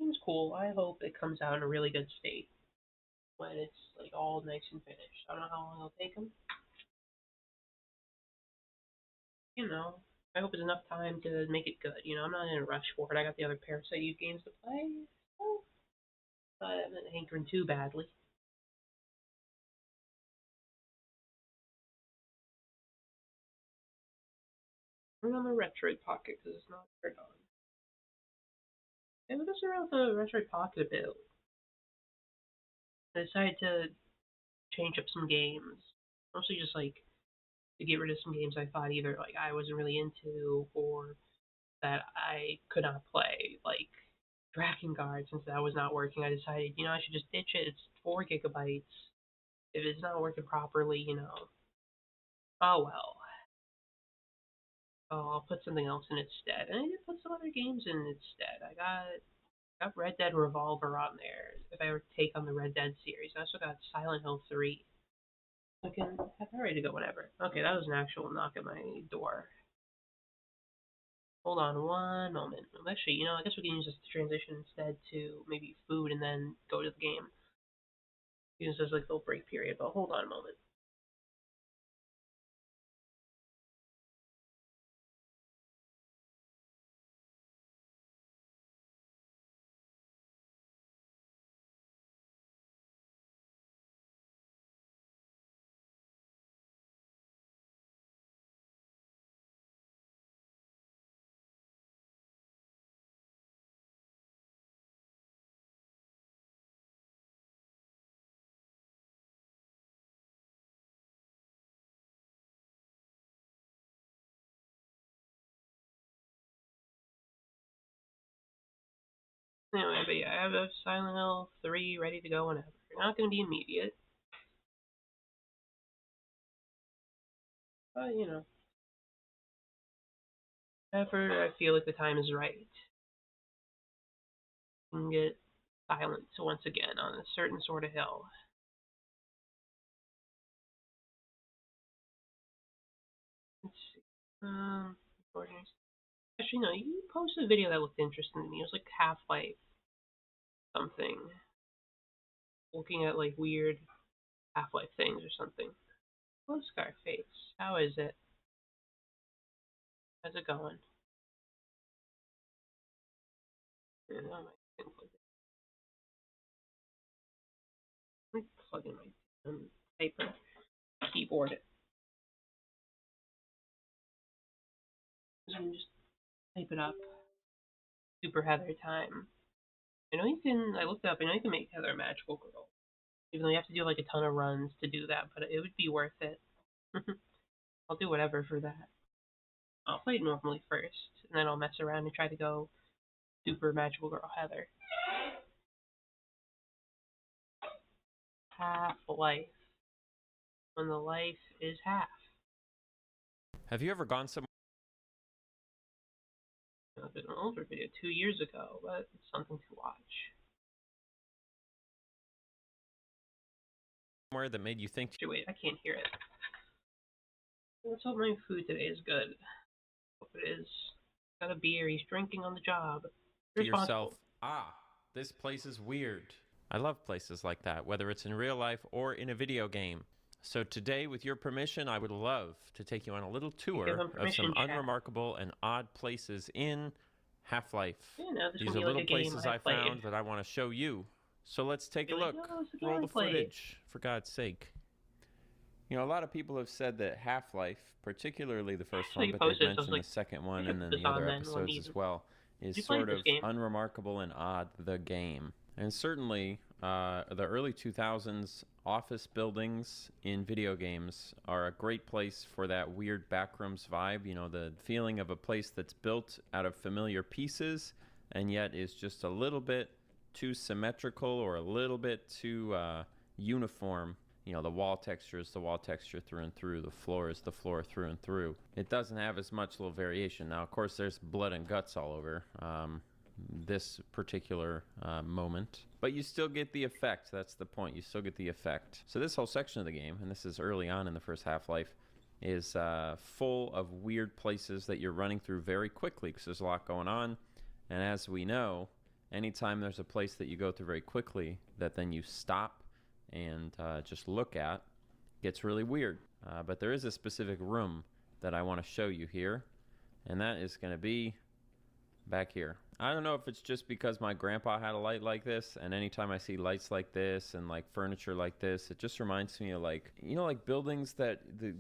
seems cool. I hope it comes out in a really good state when it's like all nice and finished. I don't know how long it'll take them. You know, I hope it's enough time to make it good. I'm not in a rush for it. I got the other Parasite Eve games to play, so I'm not hankering too badly. We're on the Retroid Pocket because it's not turned on. And we're just around the Retroid Pocket a bit. I decided to change up some games, mostly just like to get rid of some games I thought either like I wasn't really into or that I could not play, like Dragon Guard. Since that was not working, I decided I should just ditch it. It's 4 gigabytes. If it's not working properly, oh well. Oh, I'll put something else in its stead. And I did put some other games in its stead. I got Red Dead Revolver on there. If I ever take on the Red Dead series, I also got Silent Hill 3. I can have that ready to go whenever. Okay, that was an actual knock at my door. Hold on one moment. Actually, I guess we can use this to transition instead to maybe food and then go to the game. Use this as like a little break period, but hold on a moment. Anyway, but yeah, I have a Silent Hill 3 ready to go whenever. Not going to be immediate, but whenever I feel like the time is right, I can get silent once again on a certain sort of hill. Let's see. Actually, no, you posted a video that looked interesting to me. It was like Half-Life something, looking at like weird Half-Life things or something. Hello, Scarface. How is it? How's it going? Yeah, no, let me plug in my paper keyboard. And just type it up. Super Heather time. I know you can. I looked up. I know you can make Heather a magical girl. Even though you have to do like a ton of runs to do that, but it would be worth it. I'll do whatever for that. I'll play it normally first, and then I'll mess around and try to go Super Magical Girl Heather. Half life. When the life is half. Have you ever gone somewhere It's been an older video, 2 years ago, but it's something to watch. that made you think Actually, wait, I can't hear it. Let's hope my food today is good. Hope it is. Got a beer. He's drinking on the job. to yourself, this place is weird? I love places like that, whether it's in real life or in a video game. So today, with your permission, I would love to take you on a little tour of some unremarkable and odd places in Half-Life. Yeah, no, These are little places I found that I want to show you. So let's take a look. Roll the footage, for God's sake. A lot of people have said that Half-Life, particularly the first one, but they've mentioned the second one and then the other episodes as well, is sort of unremarkable and odd, the game. And certainly, the early 2000s office buildings in video games are a great place for that weird backrooms vibe. The feeling of a place that's built out of familiar pieces and yet is just a little bit too symmetrical or a little bit too uniform. The wall texture is the wall texture through and through. The floor is the floor through and through. It doesn't have as much little variation. Now, of course, there's blood and guts all over this particular moment. But you still get the effect. That's the point. You still get the effect. So this whole section of the game, and this is early on in the first Half-Life, is full of weird places that you're running through very quickly because there's a lot going on. And as we know, anytime there's a place that you go through very quickly that then you stop and just look at, gets really weird. But there is a specific room that I want to show you here, and that is going to be back here. I don't know if it's just because my grandpa had a light like this, and anytime I see lights like this and like furniture like this, it just reminds me of like, you know, like buildings that the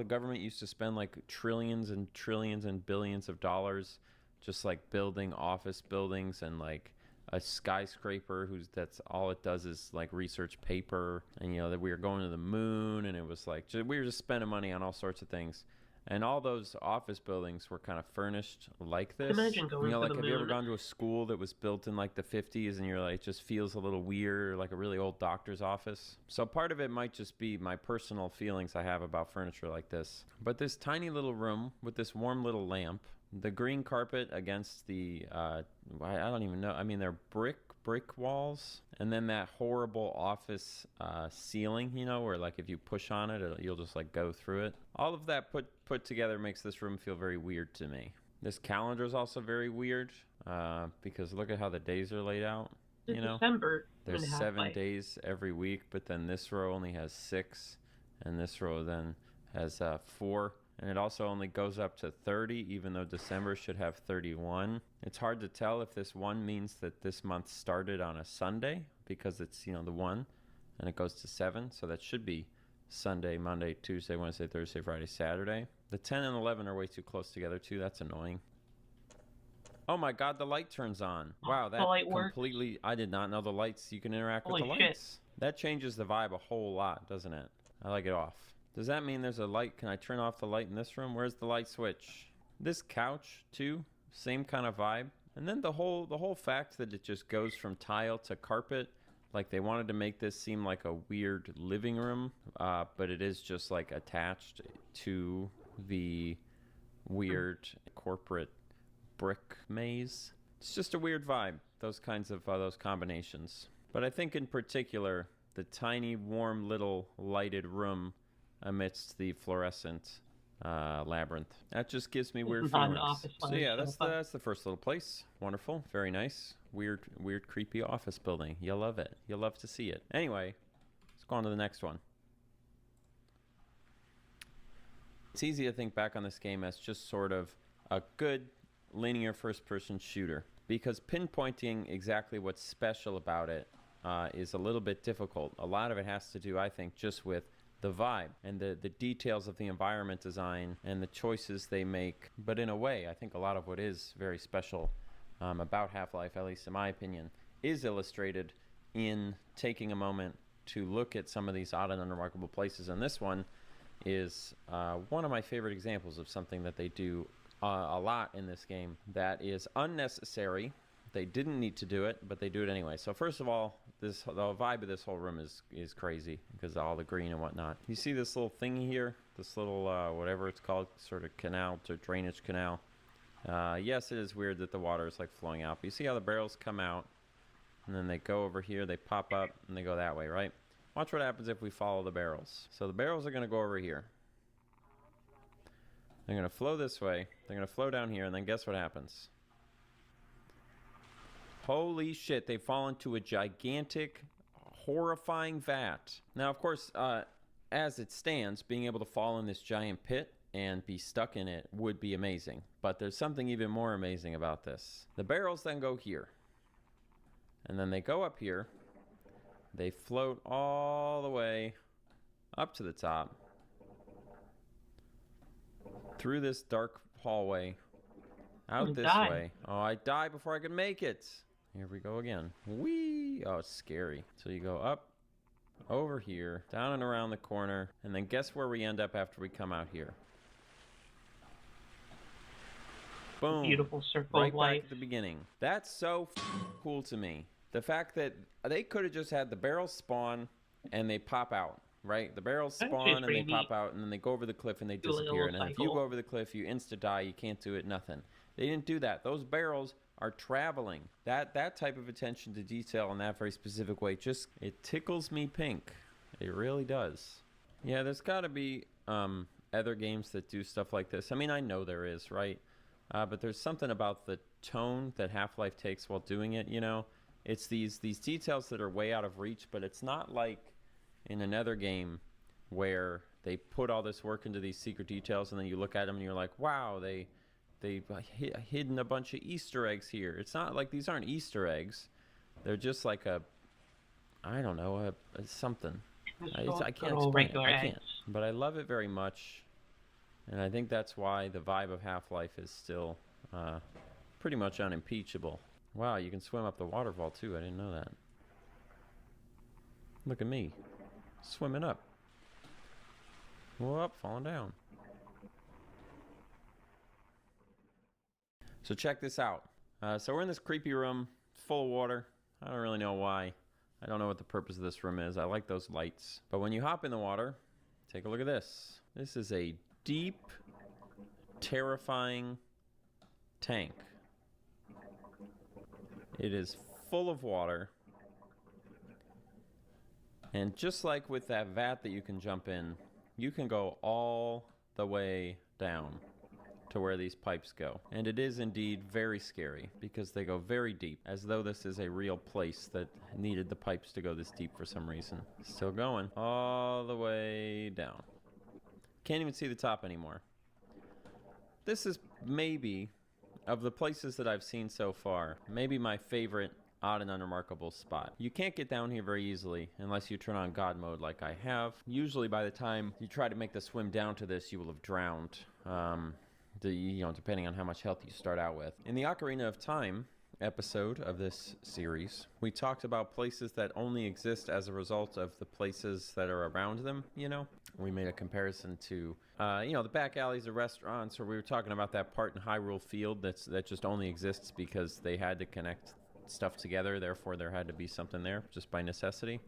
government used to spend like trillions and trillions and billions of dollars just like building office buildings, and like a skyscraper that's all it does is like research paper, and you know that we were going to the moon, and it was like we were just spending money on all sorts of things. And all those office buildings were kind of furnished like this. Imagine going you know, to like the have moon. you ever gone to a school that was built in like the 50s and you're like, it just feels a little weird, like a really old doctor's office? So part of it might just be my personal feelings I have about furniture like this. But this tiny little room with this warm little lamp, the green carpet against the, I don't even know. I mean, they're brick walls, and then that horrible office ceiling, you know, where like if you push on it, you'll just like go through it. All of that put together makes this room feel very weird to me. This calendar is also very weird because look at how the days are laid out. It's you know, December. There's 7 days every week, but then this row only has 6, and this row then has 4. And it also only goes up to 30, even though December should have 31. It's hard to tell if this 1 means that this month started on a Sunday, because it's, you know, the 1, and it goes to 7. So that should be Sunday, Monday, Tuesday, Wednesday, Thursday, Friday, Saturday. The 10 and 11 are way too close together, too. That's annoying. Oh my God, the light turns on. Wow, that completely... I did not know the lights. You can interact with the lights. That changes the vibe a whole lot, doesn't it? I like it off. Does that mean there's a light? Can I turn off the light in this room? Where's the light switch? This couch, too, same kind of vibe. And then the whole fact that it just goes from tile to carpet, like they wanted to make this seem like a weird living room, but it is just like attached to the weird corporate brick maze. It's just a weird vibe, those kinds of those combinations. But I think in particular, the tiny, warm, little lighted room amidst the fluorescent labyrinth. That just gives me weird feelings. So yeah, that's the first little place. Wonderful, very nice. Weird, creepy office building. You'll love it. You'll love to see it. Anyway, let's go on to the next one. It's easy to think back on this game as just sort of a good linear first-person shooter, because pinpointing exactly what's special about it is a little bit difficult. A lot of it has to do, I think, just with the vibe and the details of the environment design and the choices they make. But in a way, I think a lot of what is very special about Half-Life, at least in my opinion, is illustrated in taking a moment to look at some of these odd and unremarkable places. And this one is one of my favorite examples of something that they do a lot in this game that is unnecessary. They didn't need to do it, but they do it anyway. So first of all, the vibe of this whole room is crazy because of all the green and whatnot. You see this little thingy here? This little, whatever it's called, sort of canal to drainage canal. Yes, it is weird that the water is like flowing out. But you see how the barrels come out, and then they go over here, they pop up, and they go that way, right? Watch what happens if we follow the barrels. So the barrels are going to go over here. They're going to flow this way. They're going to flow down here, and then guess what happens? Holy shit, they fall into a gigantic, horrifying vat. Now, of course, as it stands, being able to fall in this giant pit and be stuck in it would be amazing. But there's something even more amazing about this. The barrels then go here. And then they go up here. They float all the way up to the top. Through this dark hallway. Out this way. Oh, I died before I could make it. Here we go again. Whee! Oh, it's scary. So you go up, over here, down and around the corner, and then guess where we end up after we come out here? Boom. Beautiful circle of life. Right back at the beginning. That's so cool to me. The fact that they could have just had the barrels spawn and they pop out, right? The barrels spawn and they pop out, and then they go over the cliff and they disappear. And then if you go over the cliff, you insta-die, you can't do it, nothing. They didn't do that. Those barrels are traveling. That type of attention to detail in that very specific way, just, it tickles me pink. It really does. Yeah, there's got to be other games that do stuff like this. I mean, I know there is, right? but there's something about the tone that Half-Life takes while doing it, you know? It's these details that are way out of reach, but it's not like in another game where they put all this work into these secret details and then you look at them and you're like, wow, they've hidden a bunch of Easter eggs here. It's not like these aren't Easter eggs. They're just like I don't know, a something. I can't explain it. I can't. But I love it very much. And I think that's why the vibe of Half-Life is still pretty much unimpeachable. Wow, you can swim up the waterfall too. I didn't know that. Look at me. Swimming up. Whoop, falling down. So check this out. So we're in this creepy room, full of water. I don't really know why. I don't know what the purpose of this room is. I like those lights. But when you hop in the water, take a look at this. This is a deep, terrifying tank. It is full of water. And just like with that vat that you can jump in, you can go all the way down to where these pipes go. And it is indeed very scary because they go very deep, as though this is a real place that needed the pipes to go this deep for some reason. Still going all the way down. Can't even see the top anymore. This is maybe, of the places that I've seen so far, maybe my favorite odd and unremarkable spot. You can't get down here very easily unless you turn on God mode like I have. Usually by the time you try to make the swim down to this, you will have drowned. Depending on how much health you start out with. In the Ocarina of Time episode of this series, we talked about places that only exist as a result of the places that are around them, you know? We made a comparison to, the back alleys of restaurants, or we were talking about that part in Hyrule Field that just only exists because they had to connect stuff together, therefore there had to be something there just by necessity.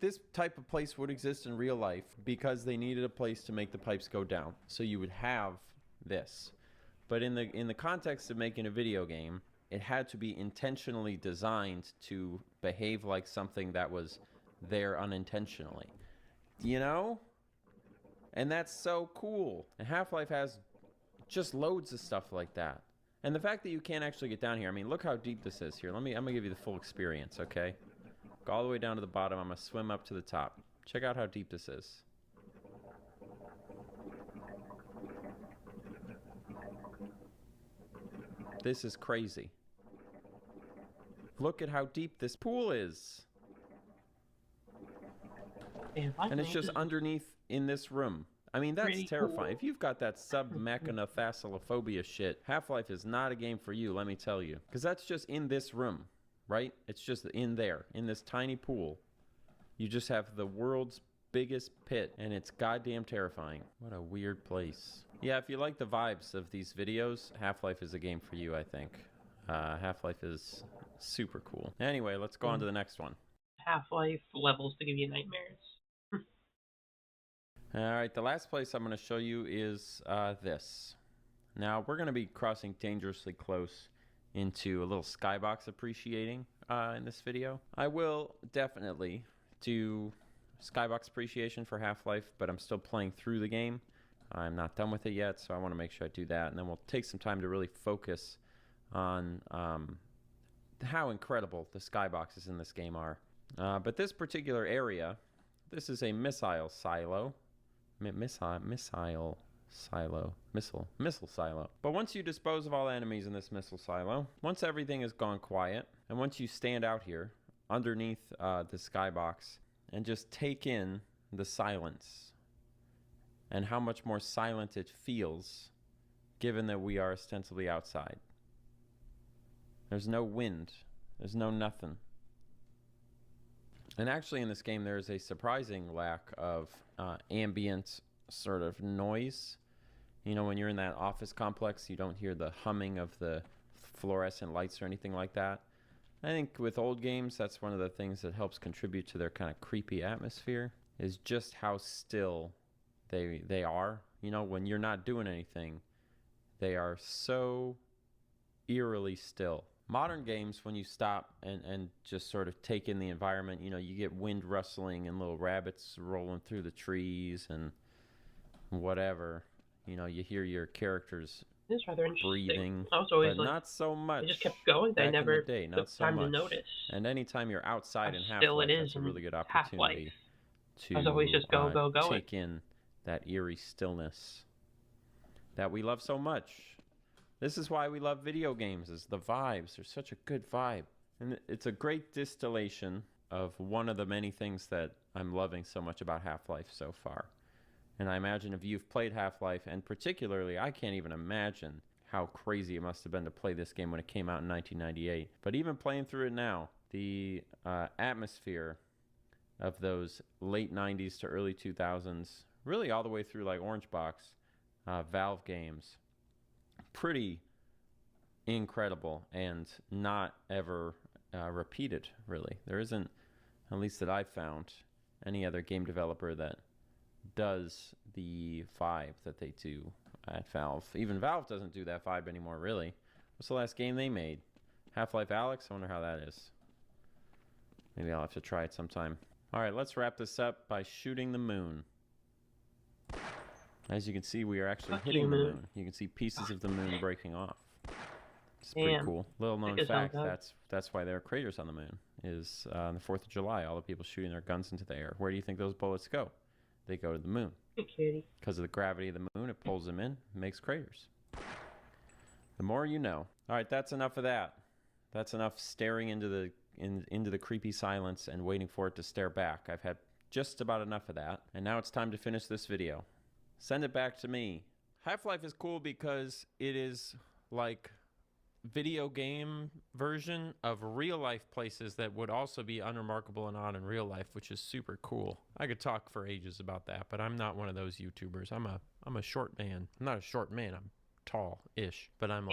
This type of place would exist in real life because they needed a place to make the pipes go down. So you would have this. But in the context of making a video game, it had to be intentionally designed to behave like something that was there unintentionally. You know? And that's so cool. And Half-Life has just loads of stuff like that. And the fact that you can't actually get down here, I mean, look how deep this is here. I'm going to give you the full experience, okay? Go all the way down to the bottom. I'm going to swim up to the top. Check out how deep this is. This is crazy. Look at how deep this pool is. And it's just underneath in this room. I mean, that's terrifying. Cool. If you've got that sub-mechanophasalophobia shit, Half-Life is not a game for you, let me tell you. Because that's just in this room, right? It's just in there, in this tiny pool. You just have the world's biggest pit, and it's goddamn terrifying. What a weird place. Yeah, if you like the vibes of these videos, Half-Life is a game for you, I think. Half-Life is super cool. Anyway, let's go on to the next one. Half-Life levels to give you nightmares. All right, the last place I'm going to show you is this. Now, we're going to be crossing dangerously close into a little skybox appreciating in this video. I will definitely do skybox appreciation for Half-Life, but I'm still playing through the game. I'm not done with it yet, so I want to make sure I do that, and then we'll take some time to really focus on how incredible the skyboxes in this game are. But this particular area, this is a missile silo. Missile silo. But once you dispose of all enemies in this missile silo, once everything has gone quiet, and once you stand out here underneath the skybox and just take in the silence and how much more silent it feels given that we are ostensibly outside. There's no wind. There's no nothing. And actually in this game there is a surprising lack of ambient sort of noise. You know, when you're in that office complex, you don't hear the humming of the fluorescent lights or anything like that. I think with old games, that's one of the things that helps contribute to their kind of creepy atmosphere, is just how still they are. You know, when you're not doing anything, they are so eerily still. Modern games, when you stop and just sort of take in the environment, you know, you get wind rustling and little rabbits rolling through the trees and whatever. You know, you hear your characters It's rather interesting. breathing, I was always but like, not so much. I just kept going. I Back in the never day, not took so time to much. notice. And anytime you're outside in Still it Half-Life, is that's a in really good Half-Life. opportunity I was always to just go going. take in that eerie stillness that we love so much. This is why we love video games, is the vibes. There's such a good vibe. And it's a great distillation of one of the many things that I'm loving so much about Half-Life so far. And I imagine if you've played Half-Life, and particularly, I can't even imagine how crazy it must have been to play this game when it came out in 1998. But even playing through it now, the atmosphere of those late 90s to early 2000s, really all the way through like Orange Box, Valve games, pretty incredible and not ever repeated, really. There isn't, at least that I've found, any other game developer that does the vibe that they do at Valve. Even Valve doesn't do that vibe anymore, really. What's the last game they made? Half-Life Alyx? I wonder how that is. Maybe I'll have to try it sometime. All right, let's wrap this up by shooting the moon. As you can see, we are actually hitting the moon. You can see pieces of the moon breaking off. It's pretty cool. Little known fact, that's why there are craters on the moon, is on the 4th of July, all the people shooting their guns into the air. Where do you think those bullets go? They go to the moon. Because of the gravity of the moon, it pulls them in, makes craters. The more you know. All right, that's enough of that. That's enough staring into the creepy silence and waiting for it to stare back. I've had just about enough of that, and now it's time to finish this video. Send it back to me. Half-Life is cool because it is like video game version of real life places that would also be unremarkable and odd in real life, which is super cool. I could talk for ages about that, but I'm not one of those YouTubers. I'm a short man. I'm not a short man. I'm tall-ish, but I'm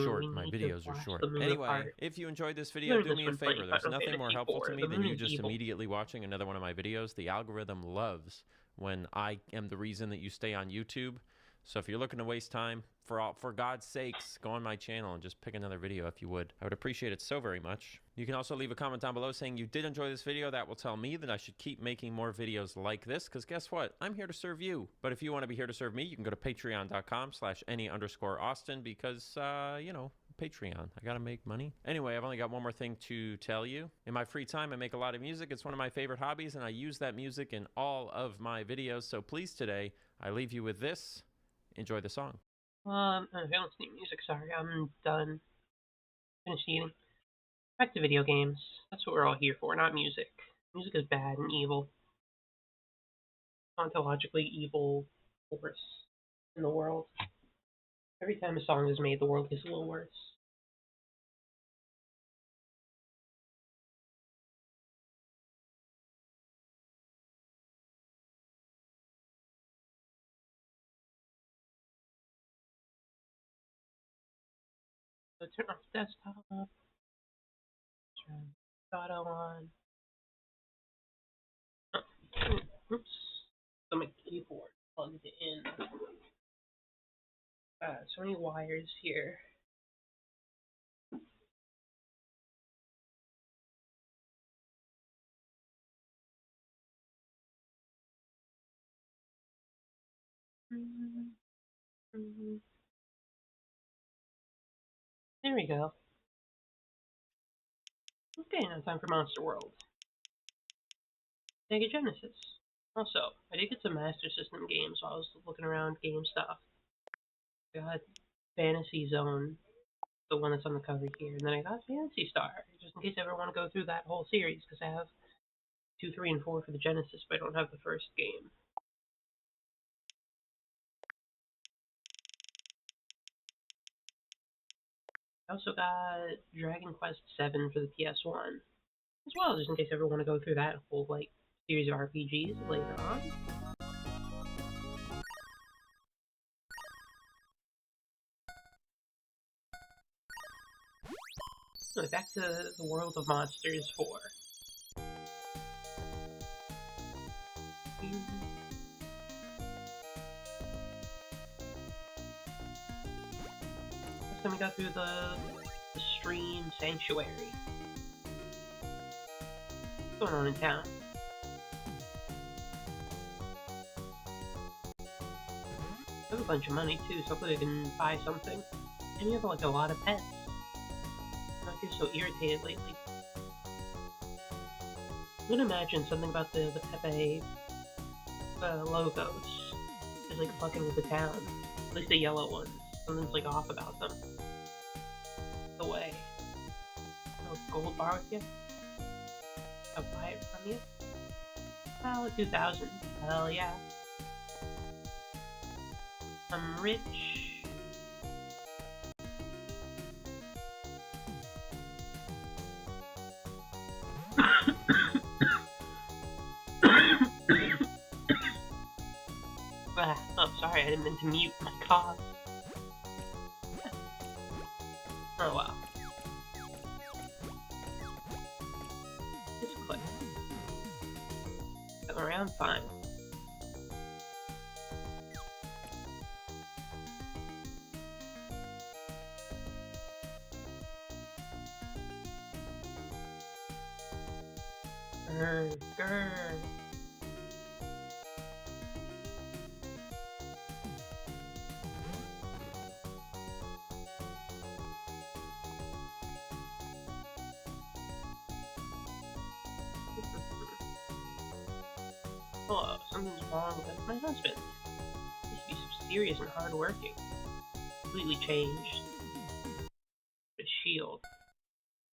short. My videos are short. Anyway, if you enjoyed this video, do me a favor. There's nothing more helpful to me than you just immediately watching another one of my videos. The algorithm loves when I am the reason that you stay on YouTube. So if you're looking to waste time, for God's sakes, go on my channel and just pick another video if you would. I would appreciate it so very much. You can also leave a comment down below saying you did enjoy this video. That will tell me that I should keep making more videos like this, because guess what? I'm here to serve you. But if you want to be here to serve me, you can go to patreon.com/any_Austin, because, you know, Patreon. I gotta make money. Anyway, I've only got one more thing to tell you. In my free time, I make a lot of music. It's one of my favorite hobbies, and I use that music in all of my videos. So please, today, I leave you with this. Enjoy the song. I don't need music, sorry. I'm done. Finished eating. Back to video games. That's what we're all here for, not music. Music is bad and evil. Ontologically evil force in the world. Every time a song is made, the world gets a little worse. So turn off desktop. Turn photo on. Oh, oops. So my keyboard plugged in. So many wires here. There we go. Okay, now time for Monster World. Sega Genesis. Also, I did get some Master System games while I was looking around game stuff. I got Fantasy Zone, the one that's on the cover here, and then I got Fantasy Star, just in case I ever want to go through that whole series, because I have 2, 3, and 4 for the Genesis, but I don't have the first game. I also got Dragon Quest VII for the PS1, as well, just in case I ever want to go through that whole, like, series of RPGs later on. So back to the World of Monsters 4. Then we got through the stream Sanctuary. What's going on in town? I have a bunch of money too, so hopefully I can buy something. And you have like a lot of pets. I feel so irritated lately. I'm gonna imagine something about the Pepe logos is like fucking with the town. At least the yellow ones. Something's like off about them. The way. No gold bar with you? I'll buy it from you? Oh, 2,000. Hell yeah. I'm rich. Oh, sorry, I didn't mean to mute my cough. Oh, wow. Just click. Come around fine. Grr. Oh, something's wrong with my husband. He used to be so serious and hardworking. Completely changed. The shield.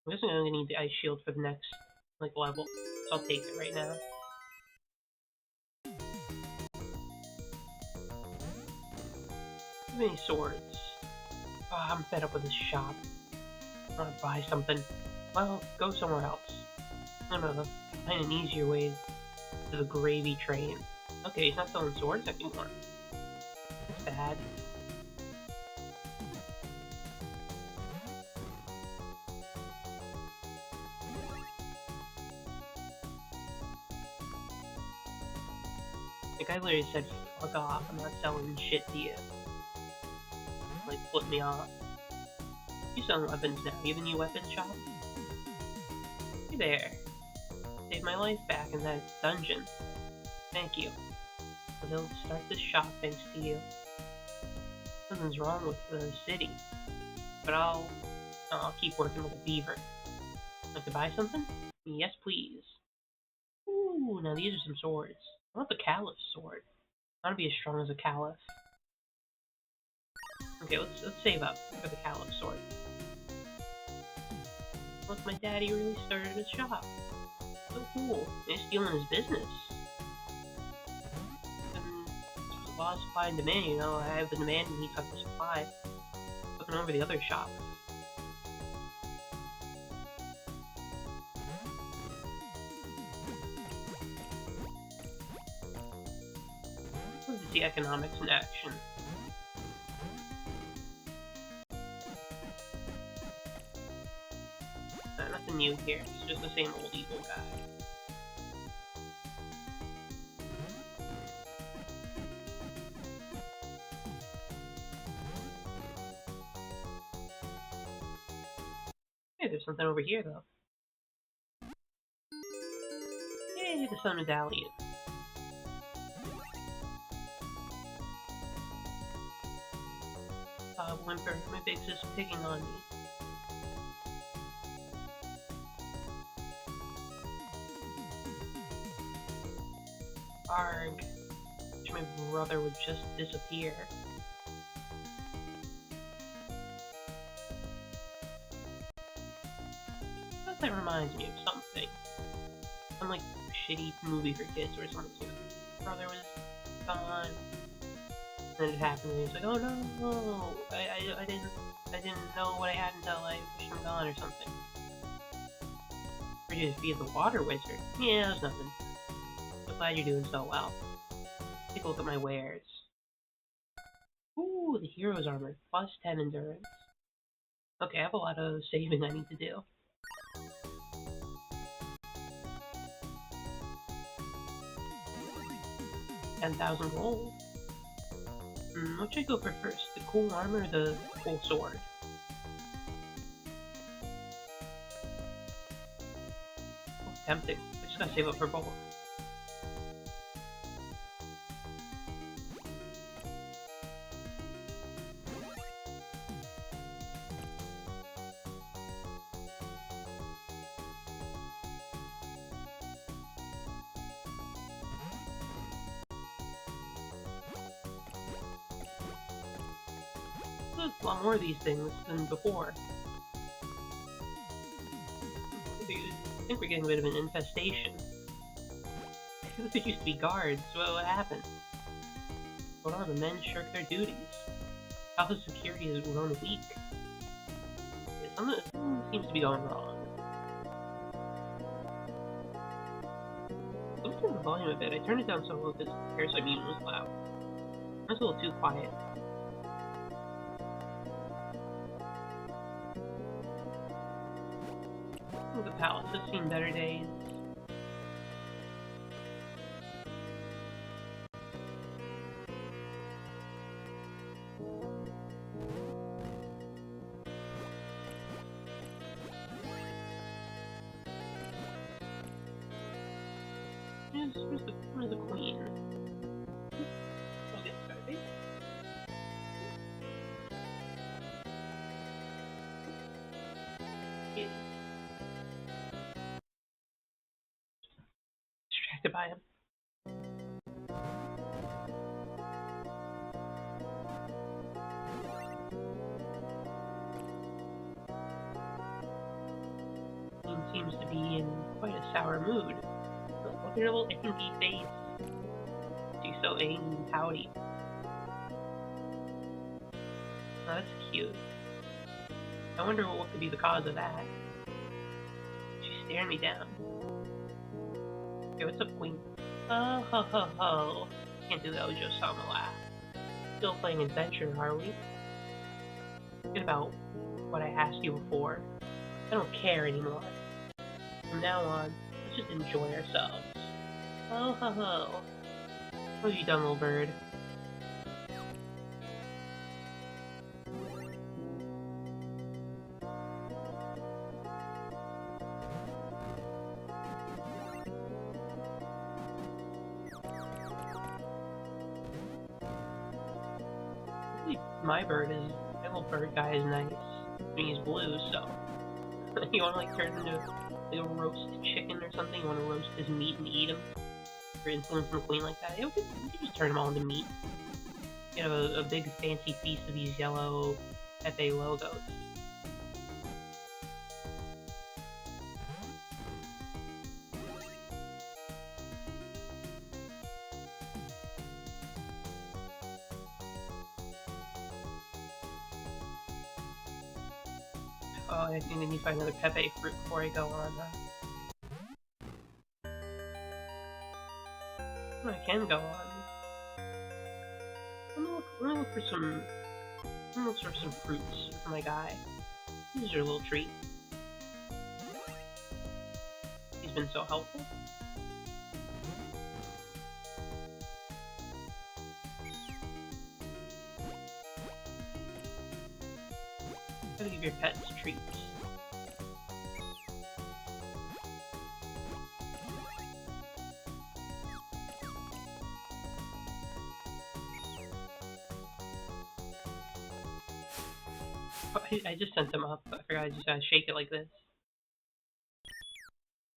I'm guessing I'm gonna need the ice shield for the next level, so I'll take it right now. Too many swords. Oh, I'm fed up with this shop. I want to buy something. Well, go somewhere else. I'm gonna find an easier way to the gravy train. Okay, he's not selling swords anymore. That's bad. The guy literally said, fuck off, I'm not selling shit to you. Like, flip me off. You selling weapons now. You have a new weapon shop? Hey there. Saved my life back in that dungeon. Thank you. But they'll start this shop thanks to you. Something's wrong with the city. But I'll keep working with a beaver. Like to buy something? Yes, please. Ooh, now these are some swords. I want the Caliph sword. I want to be as strong as a Caliph. Okay, let's save up for the Caliph sword. Look, my daddy really started a shop. So cool. They're stealing his business. And law of supply and demand, you know, I have the demand and he's got the supply. Looking over the other shop. This is the economics in action. Nothing new here, it's just the same old evil guy. Hey, there's something over here though. Yay, the Sun Medallion. Whimper, my big sis picking on me. Arg. Wish my brother would just disappear. That reminds me of something. Some shitty movie for kids where someone's like, brother was gone. And then it happened and he was like, oh no, I didn't know what I had until I wished him gone or something. Or you just be the water wizard. Yeah, it was nothing. So glad you're doing so well. Take a look at my wares. Ooh, the hero's armor, plus 10 endurance. Okay, I have a lot of saving I need to do. 10,000 gold. What should I go for first? The cool armor or the cool sword? Oh, tempting. I just gotta save up for both. There's a lot more of these things than before. I think we're getting a bit of an infestation. There used to be guards. What happened? What are the men shirk their duties? Alpha security has grown weak. Something seems to be going wrong. Let me turn the volume a bit. I turned it down so low because Parasite Mutant was loud. That's a little too quiet. The palace has seen better days. Where's the queen? Okay, sorry. Yeah. Distracted by him. Queen seems to be in quite a sour mood. Look at her little angry face. She's so angry and pouty. Oh, that's cute. I wonder what could be the cause of that. She's staring me down. Okay, what's up, Queen? Oh, ho, ho, ho. Can't do the Ojo-sama laugh. Still playing adventure, are we? Forget about what I asked you before. I don't care anymore. From now on, let's just enjoy ourselves. Oh, ho, ho. What have you done, little bird? My little bird guy is nice. I mean, he's blue, so. You wanna, like, turn him into like a roast chicken or something? You wanna roast his meat and eat him? For influencing the queen like that? Yeah, we could just turn him all into meat. You know, a big fancy feast of these yellow Pepe logos. Oh, I think I need to find another Pepe fruit before I go on. I can go on. I'm gonna look for some. I'm gonna look for some fruits for my guy. This is your little treat. He's been so helpful. Gotta give your pets treats. Oh, I just sent them up. I forgot I just gotta shake it like this.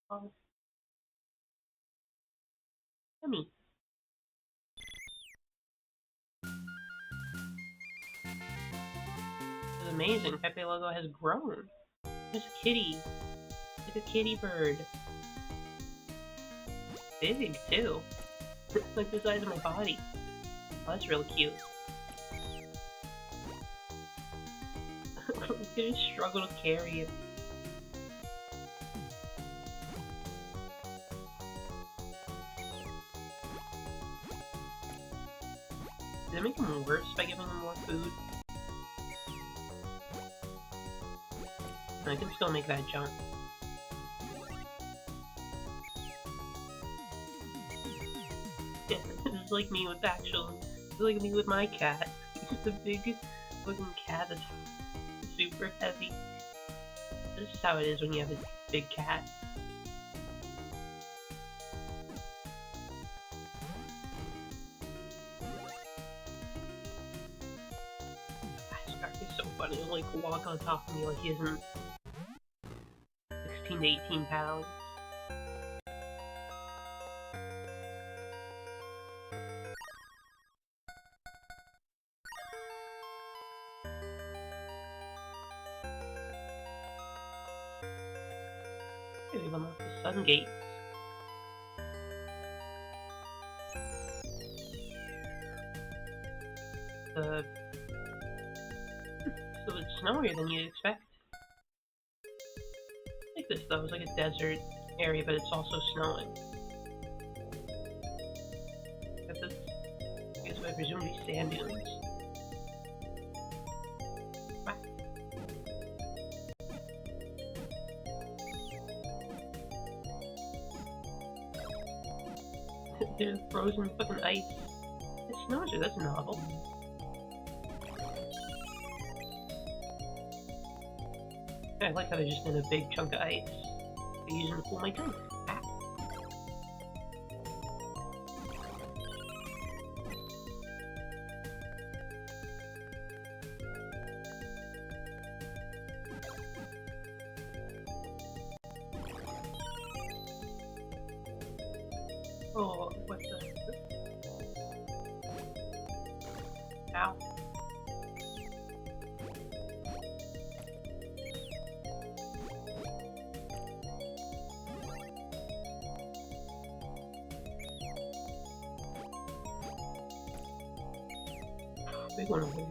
Oh. Yummy. This is amazing. Pepe logo has grown. There's a kitty. Like a kitty bird. Big, too. Like the size of my body. Oh, that's really cute. Look at his struggle to carry it. Did it make him worse by giving him more food? I can still make that jump. Yeah, this is like me with this is like me with my cat. Just a big looking cat that's super heavy. This is how it is when you have a big cat. He's so funny. He'll like walk on top of me like he isn't 16 to 18 pounds. We've unlocked the Sun Gate. So it's snowier than you'd expect. I like this though, it's like a desert area, but it's also snowing. I guess I presume to be sand dunes. There's frozen fucking ice. It snows here, that's novel. I like how they're just in a big chunk of ice. They're using to cool my drink. Ah. Oh, what's the... Ow. Big one over there.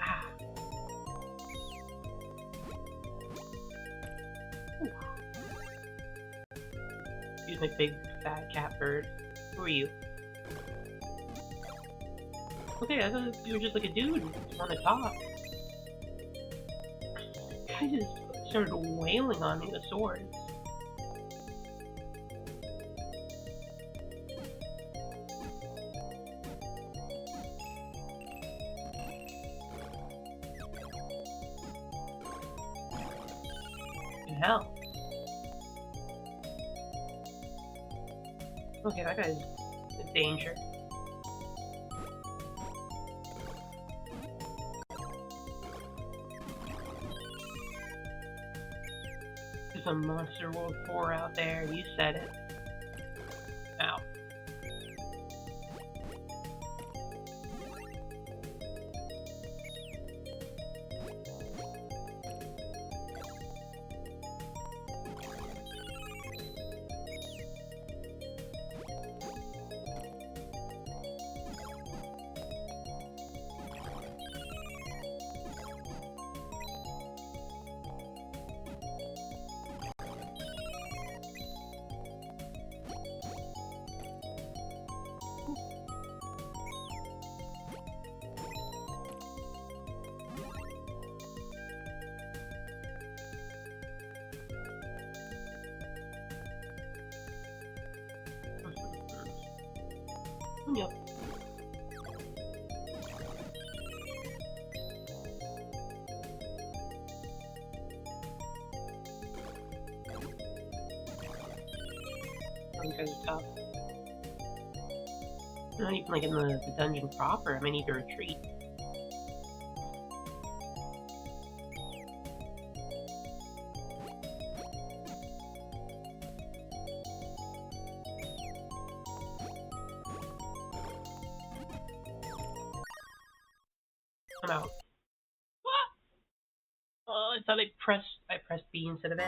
Ah. Ooh. Use my big fat cat bird. Who are you? Okay, I thought you were just like a dude who wanted to talk. Guy just started wailing on me with swords. Hell. Okay, that guy's in danger. There's a Monster World 4 out there, you said it. Ow. Yep. These guys are tough. Not even like in the dungeon proper, I may need to retreat. I'm out. What? Oh, I thought I pressed B instead of A.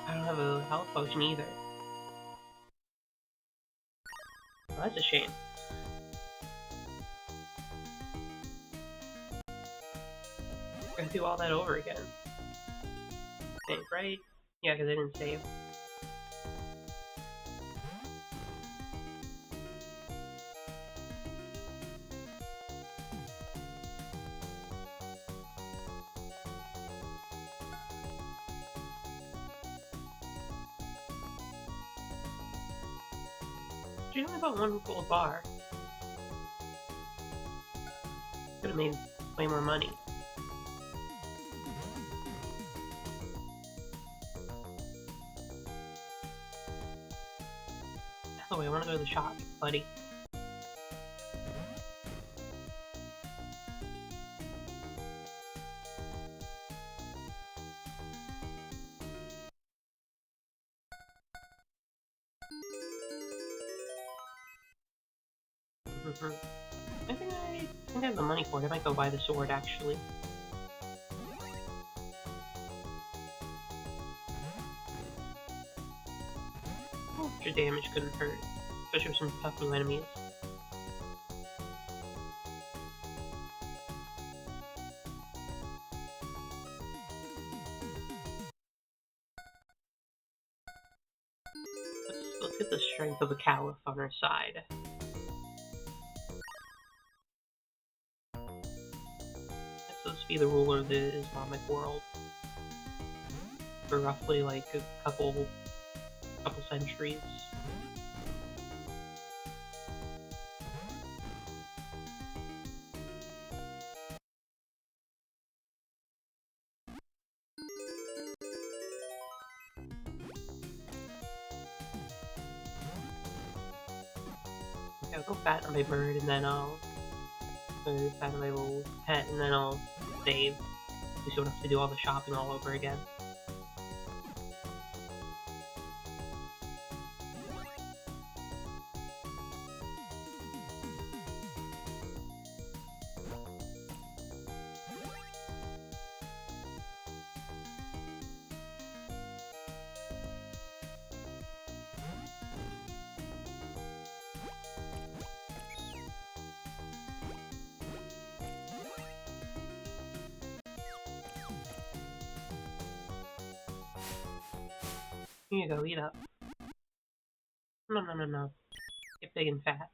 I don't have a health potion either. Well, that's a shame. Gonna do all that over again. Think, right? Yeah, because I didn't save. She only bought one gold bar. Could have made way more money. Oh, I want to go to the shop, buddy. Mm-hmm. I think I have the money for it. I might go buy the sword, actually. Extra damage couldn't hurt, especially with some tough new enemies. Let's get the strength of the Caliph on our side. Let's be the ruler of the Islamic world for roughly like a couple centuries. Okay, I'll go fat on my bird, and then I'll go fat on my little pet, and then I'll save. We don't have to do all the shopping all over again. Here you go, eat up. No. Get big and fat.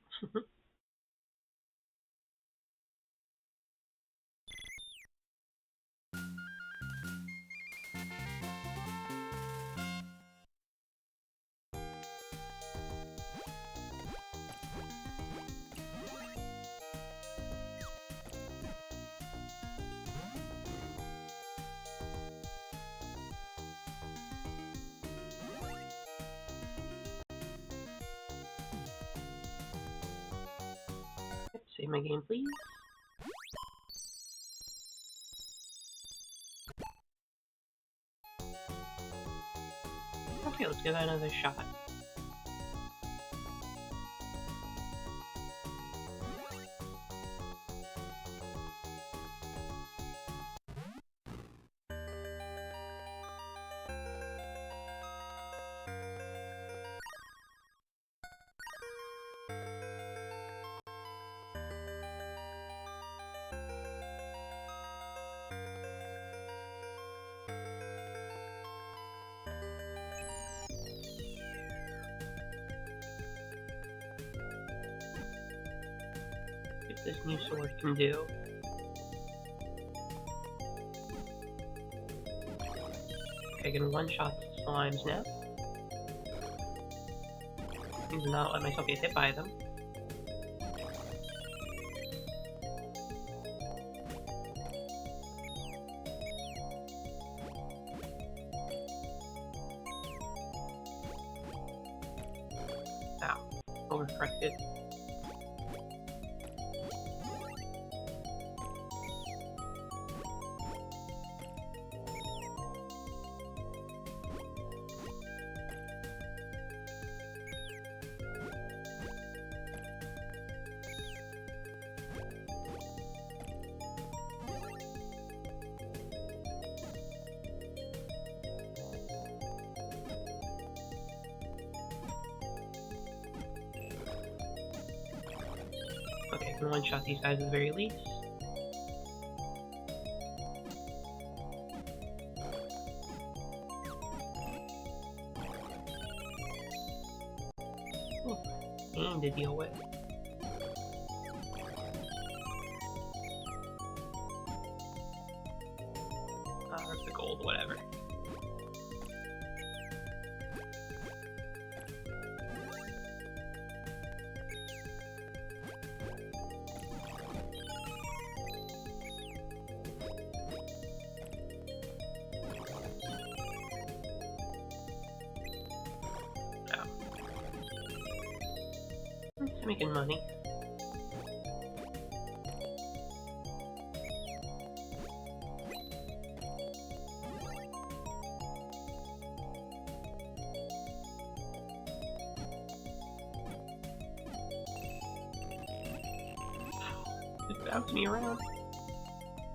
Save my game, please. Okay, let's give that another shot. This new sword can do. Okay, I can one-shot the slimes now. Do not let myself get hit by them. Ow. Overcorrected. Okay, I can one-shot these guys at the very least. Ooh, pain to deal with. Or the gold, whatever. Making money. Bounce me around.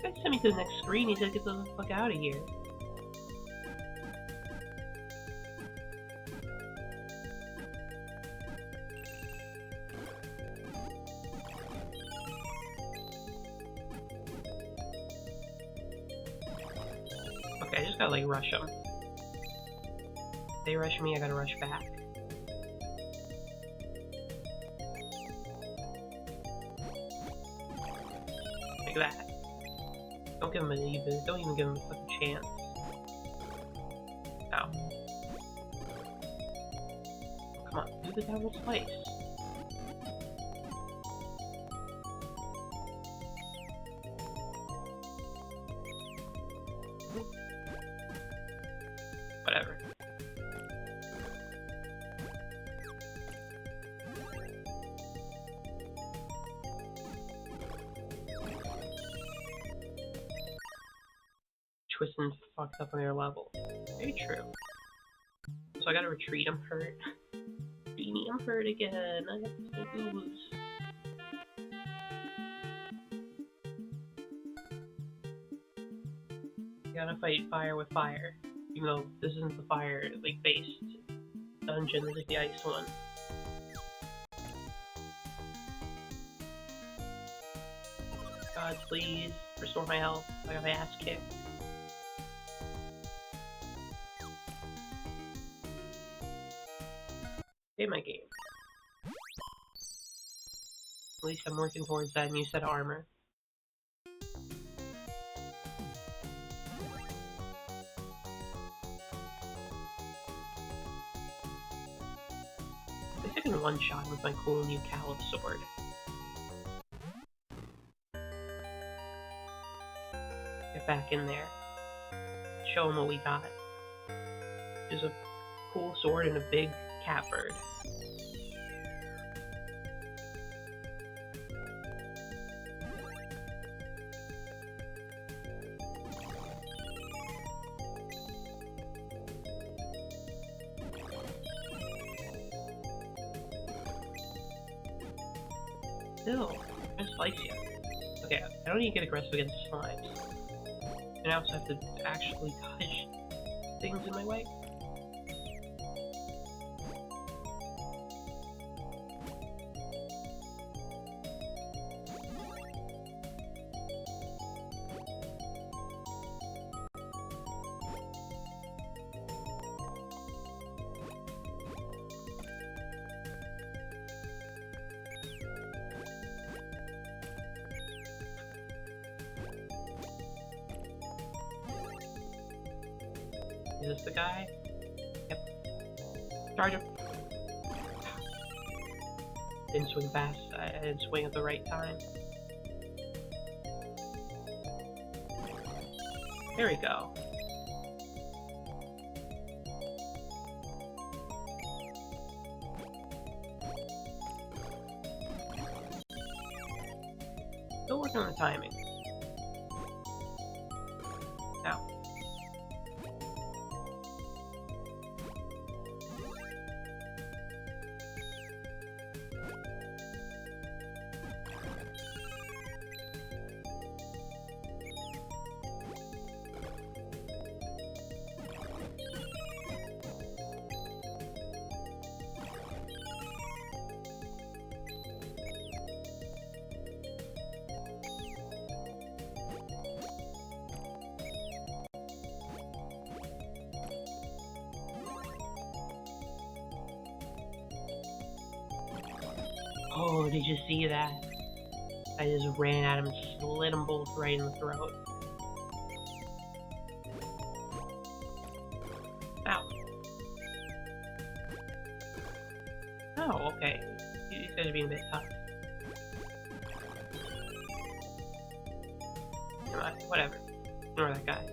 Guy sent me to the next screen. He said get the fuck out of here. Okay, I just gotta like rush them. They rush me, I gotta rush back. Like that. Don't give him don't even give him a fucking chance. Ow. Come on, do the downward slice. Whatever. Twistin's fucked up on their level. Very true. So I gotta retreat, I'm hurt. Beanie, I'm hurt again. I have to lose. You gotta fight fire with fire. Even though this isn't the fire, like, based dungeon, this is the ice one. God, please, restore my health. I got my ass kicked. Save my game. At least I'm working towards that new set of armor. At least I can one-shot with my cool new Caliph sword. Get back in there. Show them what we got. There's a cool sword and a big catbird. Still, I slice you. Okay, I don't need to get aggressive against slimes. And I also have to actually dodge things in my way. Is this the guy? Yep. Charge him. Didn't swing fast. I didn't swing at the right time. There we go. Still working on the timing. Now. Oh, did you see that? I just ran at him and slit them both right in the throat. Ow. Oh, okay. These guys are being a bit tough. Come on, whatever. Ignore that guy.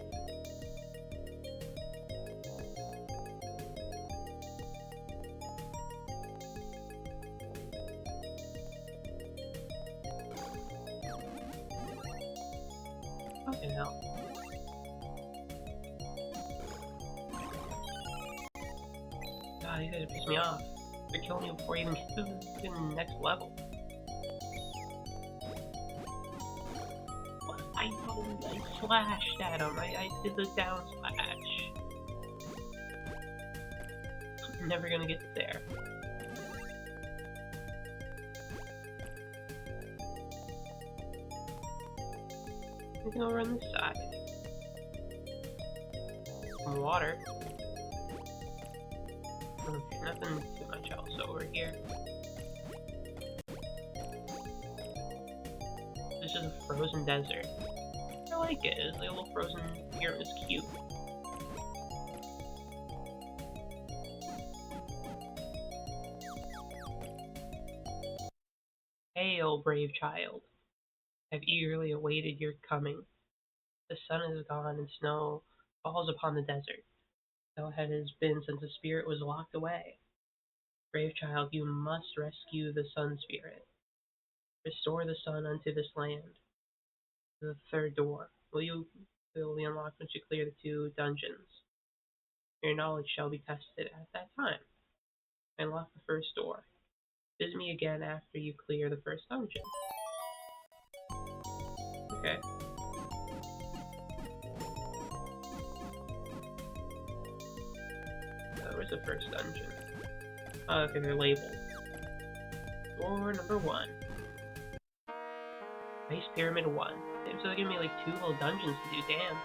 Fucking hell. God, these guys are pissing me off. They're killing me before I even get to the next level. slashed at him. I did the down slash. I'm never gonna get there. We can over on this side. Some water. Nothing too much else over here. This is a frozen desert. I like it. It's like a little frozen pyramid. It's cute. Hail, brave child. I've eagerly awaited your coming. The sun is gone and snow falls upon the desert. So it has been since the spirit was locked away. Brave child, you must rescue the sun spirit. Restore the sun unto this land. The third door. Will be unlocked once you clear the 2 dungeons. Your knowledge shall be tested at that time. Unlock the first door. Visit me again after you clear the first dungeon. Okay. Where's the first dungeon? Oh, okay, they're labeled. Door number 1. Ice Pyramid 1. So they're giving me like 2 little dungeons to do, damn.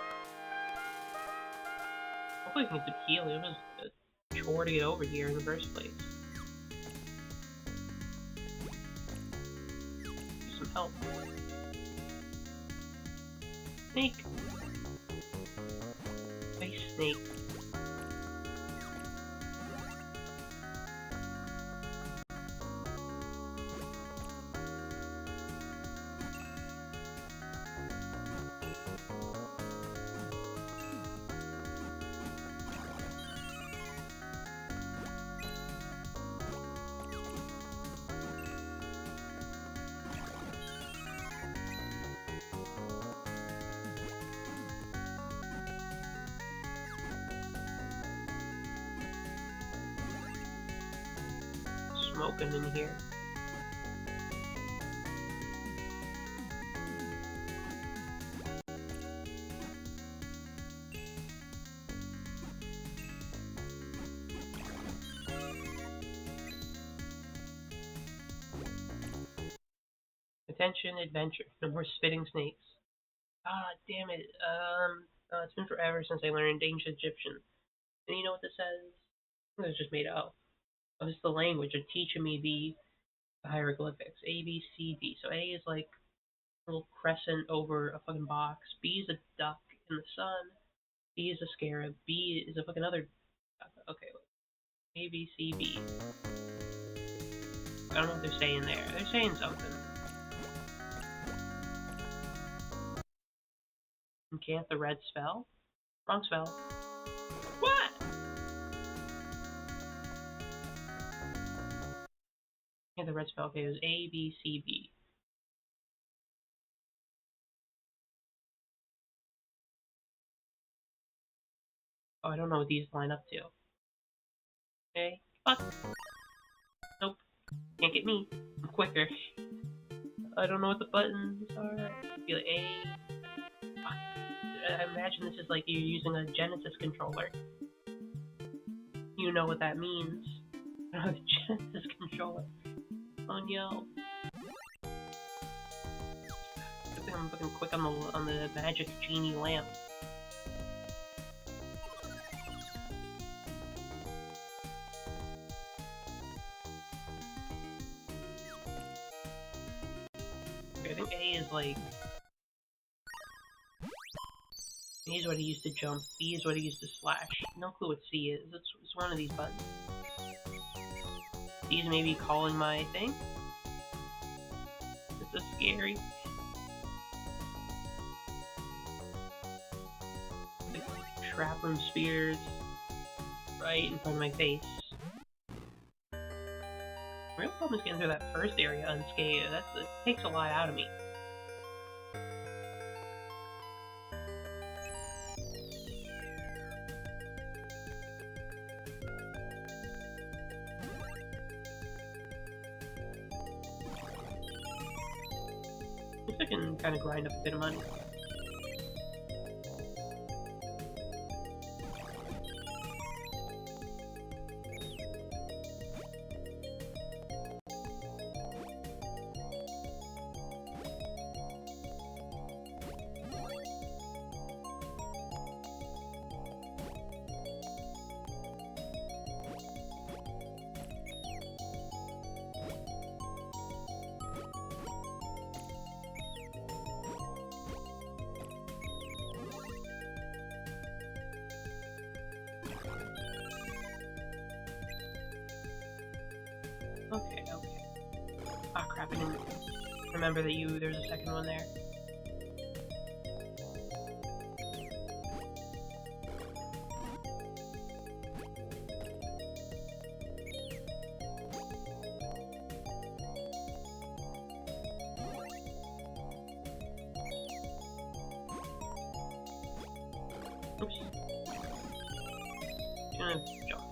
Hopefully I can get some healing. It was a chore to get over here in the first place. Get some help. Snake! Ice snake. Smoking in here. Attention, adventure. No more spitting snakes. Ah, damn it. It's been forever since I learned ancient Egyptian. And you know what this says? It was just made up. Oh, this is the language. They're teaching me the hieroglyphics. A, B, C, D. So A is like a little crescent over a fucking box. B is a duck in the sun. C is a scarab. B is a fucking other duck. Okay, A, B, C, B. I don't know what they're saying there. They're saying something. Enchant the red spell? Wrong spell. What? Yeah, the red spell. Okay, it was A, B, C, B. Oh, I don't know what these line up to. Okay. Fuck. Nope. Can't get me. I'm quicker. I don't know what the buttons are. Be like A. Fuck. I imagine this is like you're using a Genesis controller. You know what that means. I don't have a Genesis controller. Oh no. I think I'm fucking quick on the magic genie lamp. Okay, I think A is like. A is what he used to jump. B is what he used to slash. No clue what C is. It's one of these buttons. C is maybe calling my thing. This is scary. The trap room spears right in front of my face. The real problem is getting through that first area unscathed. That takes a lot out of me. I can kind of grind up a bit of money. Okay, okay. Ah, crap, I didn't remember that there's a second one there. Oops. Gonna jump.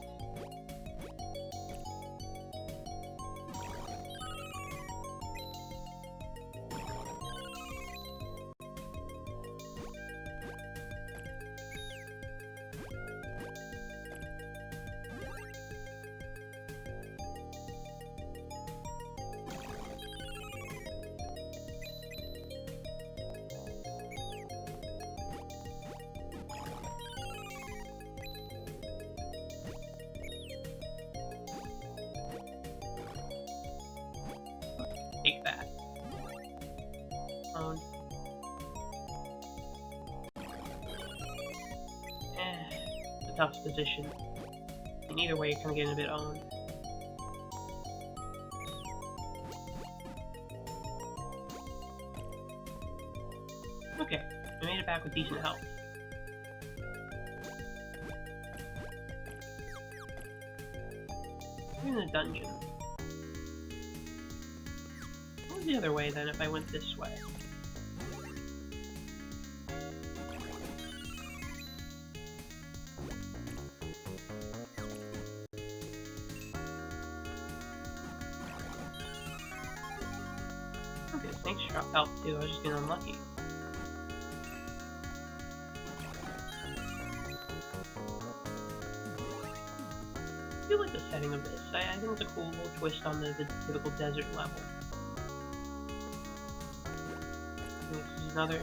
Take that. Own. It's a tough position. And either way, you're kind of getting a bit owned. Okay, I made it back with decent health. We're in the dungeon. What was the other way then if I went this way? Okay, snakes drop health too, I was just getting unlucky. I feel like the setting of this. I think it's a cool little twist on the typical desert level. This is another...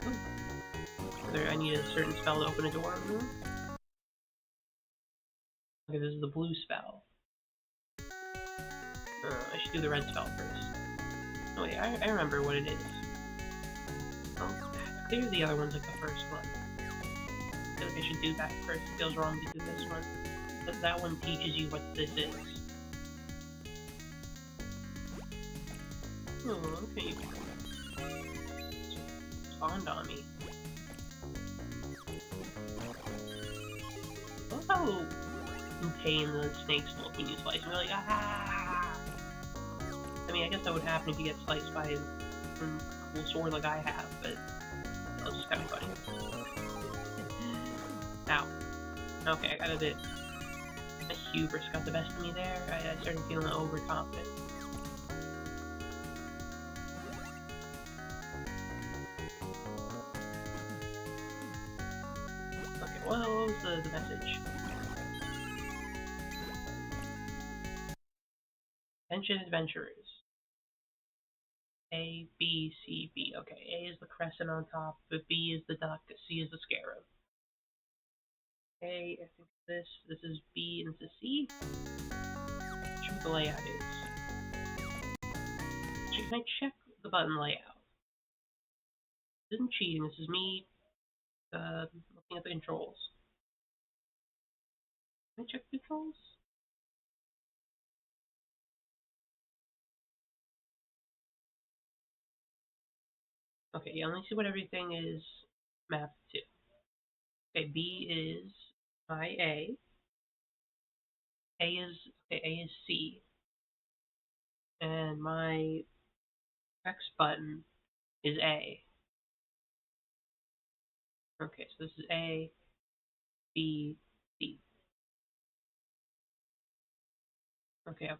Ooh. I need a certain spell to open a door. Okay, this is the blue spell. I should do the red spell first. Oh wait, I remember what it is. Oh, clear the other one's like the first one. I feel like I should do that first. It feels wrong to do this one. That one teaches you what this is. Oh, okay. Spawned on me. I love how in pain the snakes look when you slice them. They're like, ah! I mean, I guess that would happen if you get sliced by a cool sword like I have, but that was just kind of funny. Ow. Okay, I got a bit... My hubris got the best of me there. I started feeling overconfident. Okay, well, what was the message? Attention adventurers. A, B, C, B. Okay, A is the crescent on top, but B is the duck, C is the scarab. A, I think this is B, and this is C. Not sure what the layout is. Actually, can I check the button layout? This isn't cheating, this is me looking at the controls. Can I check the controls? Okay, yeah, let me see what everything is mapped to. Okay, B is my A. A is C. And my X button is A. Okay, so this is A, B, C. Okay.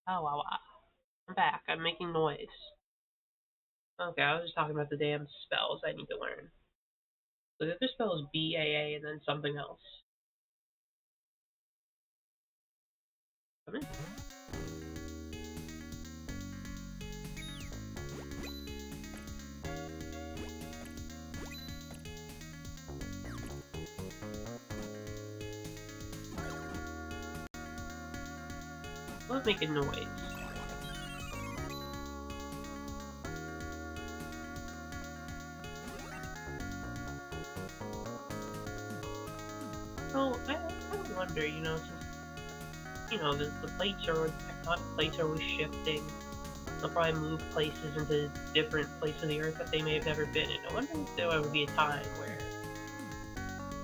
Oh, wow, wow. I'm back. I'm making noise. Okay, I was just talking about the damn spells I need to learn. So the other spell is BAA and then something else. Come in. Love making noise. So, I kind of wonder, since, the plates are, tectonic plates are always shifting, they'll probably move places into different places of the Earth that they may have never been in. I wonder if there would be a time where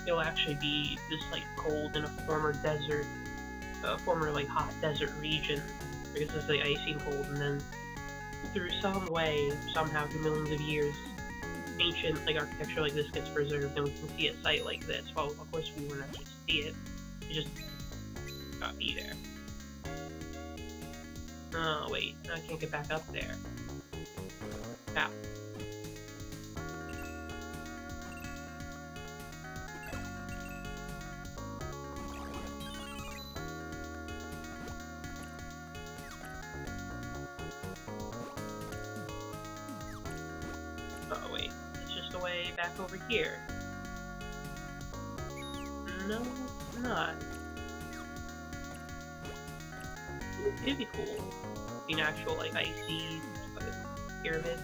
it'll actually be this, like, cold in a former desert, former, like, hot desert region, because it's, like, icy and cold, and then through some way, somehow, through millions of years, ancient, like, architecture like this gets preserved, and we can see a site like this. Well, of course we wouldn't actually see it, it just not be there. Oh, wait, I can't get back up there. Ow. Oh, wait, it's just a way back over here. No, it's not. It'd be cool. An actual, like, icy pyramid.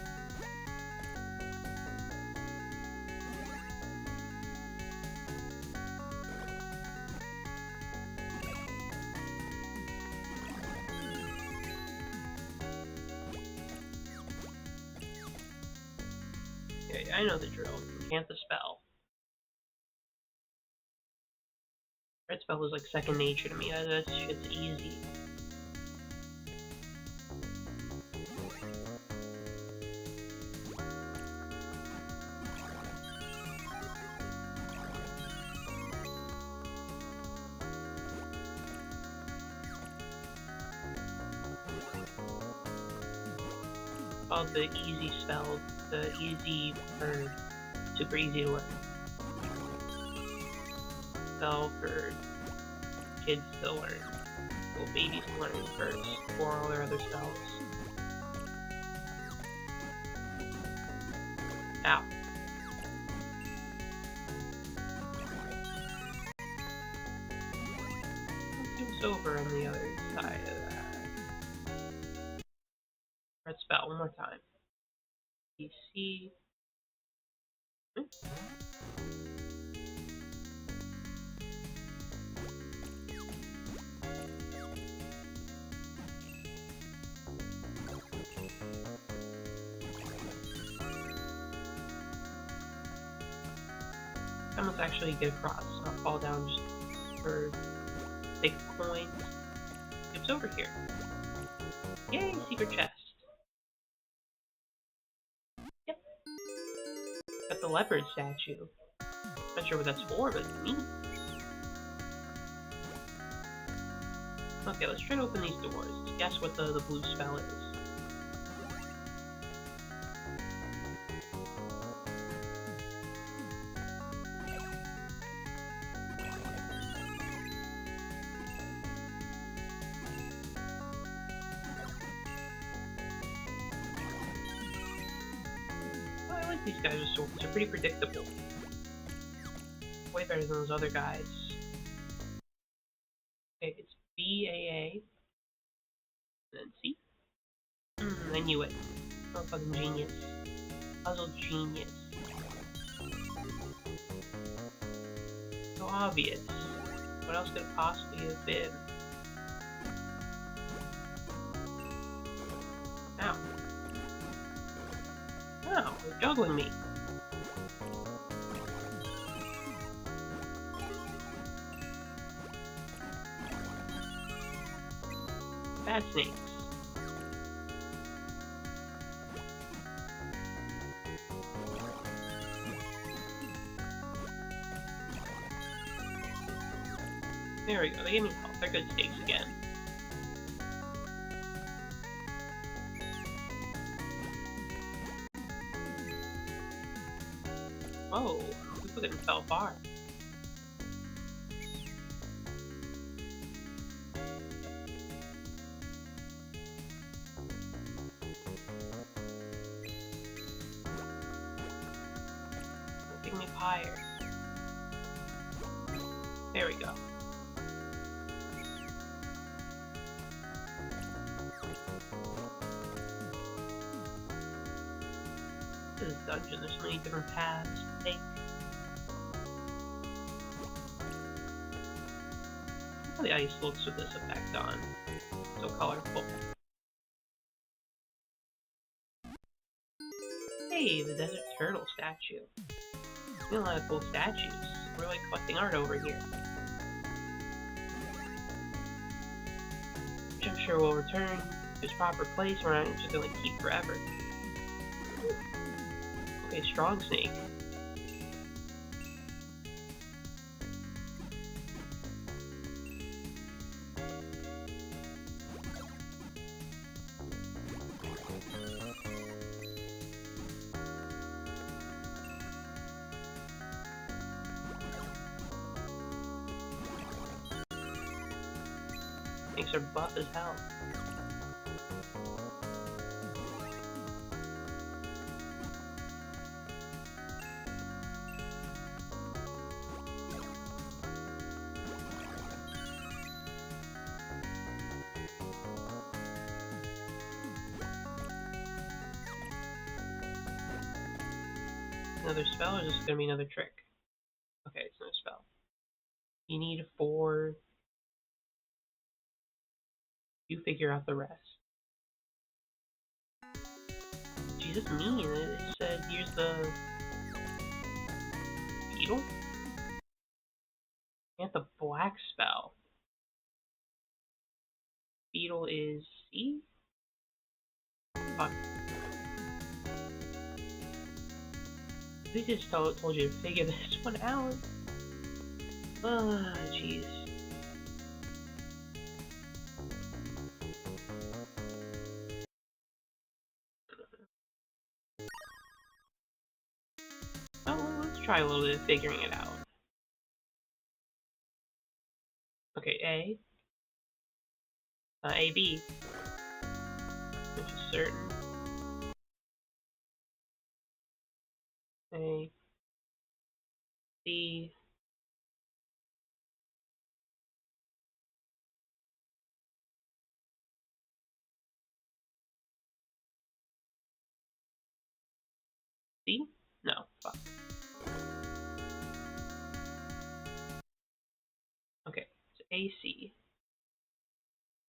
Yeah, I know the drill. Enchant the spell. Red spell is like second nature to me. That shit's easy. Called the easy spell, the easy or super easy to learn spell for kids to learn. Well, babies to learn first before all their other spells. Ow. Let's see what's over on the other side of that. Red spell, one more time. DC. I must actually get across, not fall down just for big coins. It's over here. Yay, secret chest. Yep. Got the leopard statue. Not sure what that's for, but it's neat. Okay, let's try to open these doors. Guess what the blue spell is. Oh, I like these guys with swords. They're pretty predictable. Way better than those other guys. Okay, it's BAA. And then C. I knew it. I'm a fucking genius. Puzzle genius. So obvious. What else could it possibly have been? Ow. Ow, they're juggling me. Bad snakes. There we go, they gave me health. They're good snakes again. Whoa, people getting fell far. Take me up higher. There we go. This dungeon, there's so many different paths to take. How the ice looks with this effect on. So colorful. Hey, the desert turtle statue. We have a lot of cool statues. We're like collecting art over here. Which I'm sure will return to its proper place. We're not just gonna keep forever. Okay, strong snake. Snakes are buff as hell. Another spell, or is this gonna be another trick? Okay, it's no spell. You need 4. You figure out the rest. Jesus, mean. It said, here's the beetle? And the black spell. Beetle is C? Fuck. We just told you to figure this one out. Jeez. Oh, well, let's try a little bit of figuring it out. Okay, A. AB. Which is certain. A. C. C? No, fuck. Okay, so AC.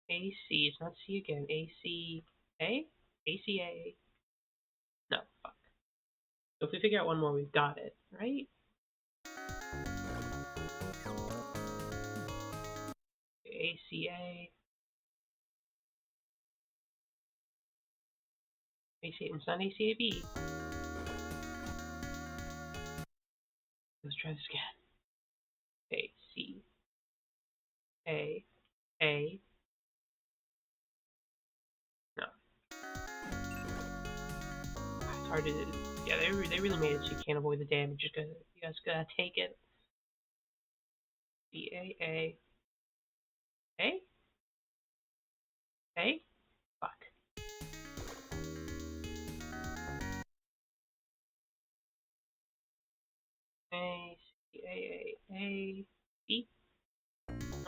AC, it's not C again. ACA? ACA. No, fuck. So if we figure out one more, we've got it, right? ACA. It's not ACAB. Let's try this again. A C A A. No. It's hard to. Yeah, they really made it so you can't avoid the damage. You guys gotta take it. C A A A A. Fuck. A C A E.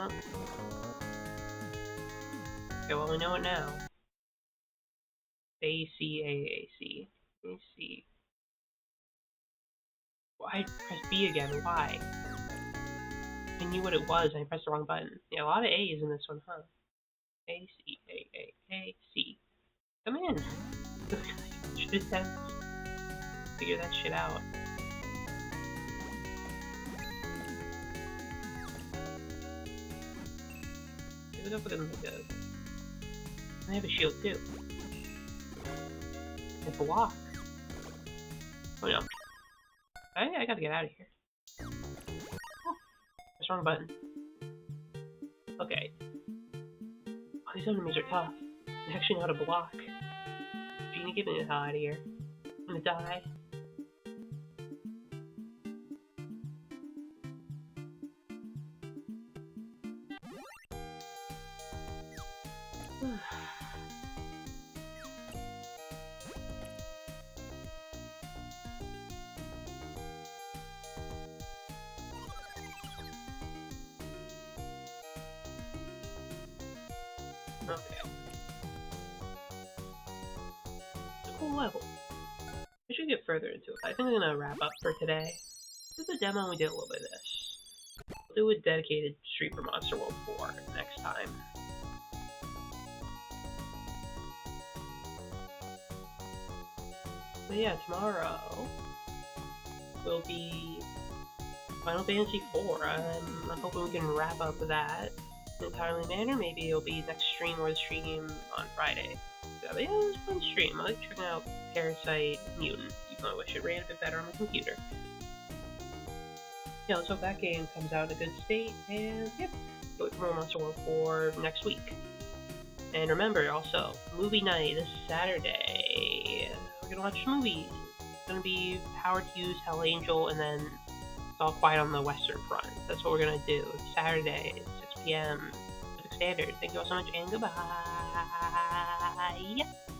Oh. Okay, well we know it now. ACAAC. AC. Why press B again? Why? I knew what it was, and I pressed the wrong button. Yeah, a lot of A's in this one, huh? ACAAAC. Come in. Should just have figure that shit out. Look up with him like a. I have a shield too. A block. Oh no. I gotta get out of here. Oh, that's the wrong button. Okay. Oh, these enemies are tough. They actually know how to block. Genie, get me the hell out of here. I'm gonna die. Okay. It's a cool level. We should get further into it. I think I'm gonna wrap up for today. This is a demo and we did a little bit of this. We'll do a dedicated stream for Monster World 4 next time. But yeah, tomorrow will be Final Fantasy IV. I'm hoping we can wrap up that in a timely manner. Maybe it'll be next stream or the stream on Friday. So, yeah, it was a fun stream. I like checking out Parasite Mutant, even though I wish it ran a bit better on my computer. Yeah, let's hope that game comes out in a good state, and yep, wait for more Monster World 4 next week. And remember, also, movie night this Saturday. We're gonna watch movies. It's gonna be Howard Hughes, Hell Angel, and then It's All Quiet on the Western Front. That's what we're gonna do. It's Saturday, 6 p.m. Pacific Standard. Thank you all so much, and goodbye.